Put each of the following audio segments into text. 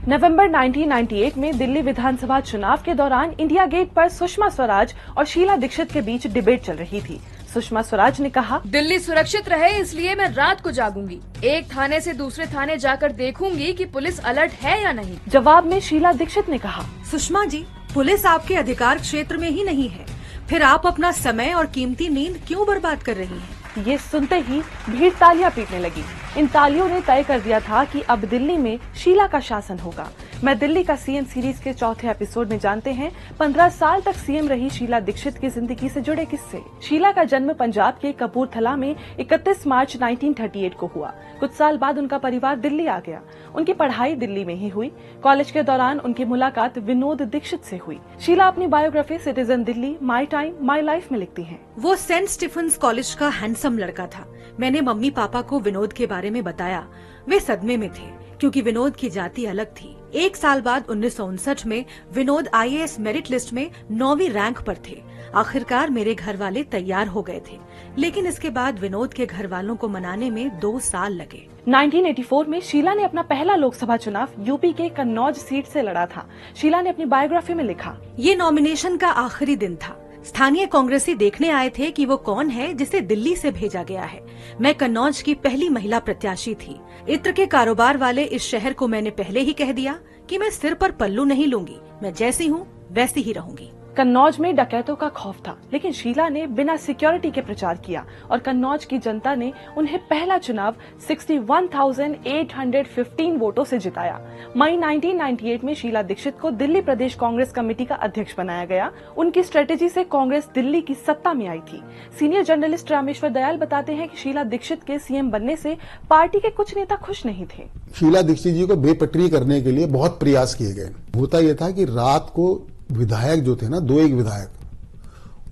नवंबर 1998 में दिल्ली विधानसभा चुनाव के दौरान इंडिया गेट पर सुषमा स्वराज और शीला दीक्षित के बीच डिबेट चल रही थी। सुषमा स्वराज ने कहा, दिल्ली सुरक्षित रहे इसलिए मैं रात को जागूंगी, एक थाने से दूसरे थाने जाकर देखूंगी कि पुलिस अलर्ट है या नहीं। जवाब में शीला दीक्षित ने कहा, सुषमा जी, पुलिस आपके अधिकार क्षेत्र में ही नहीं है, फिर आप अपना समय और कीमती नींद क्यों बर्बाद कर रही हैं? ये सुनते ही भीड़ तालियां पीटने लगी। इन तालियों ने तय कर दिया था कि अब दिल्ली में शीला का शासन होगा। मैं दिल्ली का सीएम सीरीज के चौथे एपिसोड में जानते हैं 15 साल तक सीएम रही शीला दीक्षित की जिंदगी से जुड़े किस्से। शीला का जन्म पंजाब के कपूरथला में 31 मार्च 1938 को हुआ। कुछ साल बाद उनका परिवार दिल्ली आ गया। उनकी पढ़ाई दिल्ली में ही हुई। कॉलेज के दौरान उनकी मुलाकात विनोद दीक्षित से हुई। शीला अपनी biography citizen Delhi my time my life में लिखती हैं। वो सेंट स्टीफेंस कॉलेज का हैंडसम लड़का था। मैंने मम्मी पापा को विनोद के बारे में बताया। वे सदमे में थे क्योंकि विनोद की जाति अलग थी। एक साल बाद 1959 में विनोद IAS मेरिट लिस्ट में 9वीं रैंक पर थे। आखिरकार मेरे घर वाले तैयार हो गए थे, लेकिन इसके बाद विनोद के घर वालों को मनाने में 2 साल लगे। 1984 में शीला ने अपना पहला लोकसभा चुनाव यूपी के कन्नौज सीट से लड़ा था। शीला ने अपनी बायोग्राफी में लिखा, ये नॉमिनेशन का आखिरी दिन था। स्थानीय कांग्रेसी देखने आए थे कि वो कौन है जिसे दिल्ली से भेजा गया है। मैं कन्नौज की पहली महिला प्रत्याशी थी। इत्र के कारोबार वाले इस शहर को मैंने पहले ही कह दिया कि मैं सिर पर पल्लू नहीं लूंगी, मैं जैसी हूँ वैसी ही रहूंगी। कन्नौज में डकैतों का खौफ था, लेकिन शीला ने बिना सिक्योरिटी के प्रचार किया और कन्नौज की जनता ने उन्हें पहला चुनाव 61,815 वोटों से जिताया। मई 1998 में शीला दीक्षित को दिल्ली प्रदेश कांग्रेस कमेटी का अध्यक्ष बनाया गया। उनकी स्ट्रेटेजी से कांग्रेस दिल्ली की सत्ता में आई थी। सीनियर जर्नलिस्ट रामेश्वर दयाल बताते हैं कि शीला दीक्षित के सीएम बनने से पार्टी के कुछ नेता खुश नहीं थे। शीला दीक्षित जी को बेपटरी करने के लिए बहुत प्रयास किए गए। होता यह था कि रात को विधायक जो थे ना, 2-1 विधायक,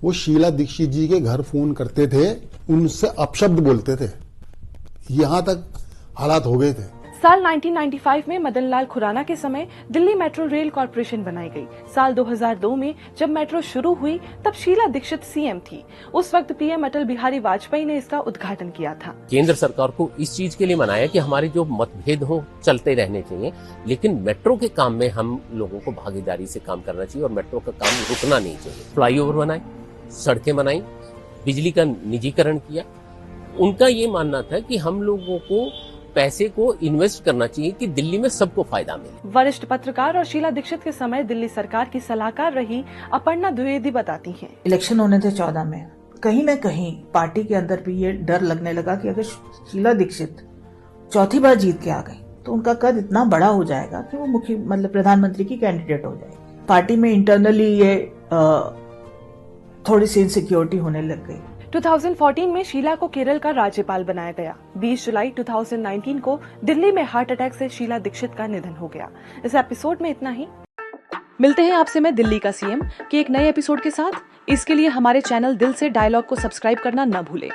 वो शीला दीक्षित जी के घर फोन करते थे, उनसे अपशब्द बोलते थे। यहां तक हालात हो गए थे। साल 1995 में मदन लाल खुराना के समय दिल्ली मेट्रो रेल कॉर्पोरेशन बनाई गई। साल 2002 में जब मेट्रो शुरू हुई तब शीला दीक्षित सीएम थी। उस वक्त पीएम अटल बिहारी वाजपेयी ने इसका उद्घाटन किया था। केंद्र सरकार को इस चीज के लिए मनाया कि हमारे जो मतभेद हो चलते रहने चाहिए, लेकिन मेट्रो के काम में हम लोगों को भागीदारी से काम करना चाहिए और मेट्रो का काम रुकना नहीं चाहिए। फ्लाईओवर बनाए, सड़कें बनाई, बिजली का निजीकरण किया। उनका ये मानना था कि हम लोगों को पैसे को इन्वेस्ट करना चाहिए कि दिल्ली में सबको फायदा मिले। वरिष्ठ पत्रकार और शीला दीक्षित के समय दिल्ली सरकार की सलाहकार रही अपर्णा द्विवेदी बताती हैं। इलेक्शन होने थे 14 में, कहीं न कहीं पार्टी के अंदर भी ये डर लगने लगा कि अगर शीला दीक्षित चौथी बार जीत के आ गई तो उनका कद इतना बड़ा हो जाएगा कि वो प्रधानमंत्री की कैंडिडेट हो जाएगी। पार्टी में इंटरनली ये थोड़ी सी इनसिक्योरिटी होने लग गई। 2014 में शीला को केरल का राज्यपाल बनाया गया। 20 जुलाई 2019 को दिल्ली में हार्ट अटैक से शीला दीक्षित का निधन हो गया। इस एपिसोड में इतना ही। मिलते हैं आपसे मैं दिल्ली का सीएम के एक नए एपिसोड के साथ। इसके लिए हमारे चैनल दिल से डायलॉग को सब्सक्राइब करना न भूलें।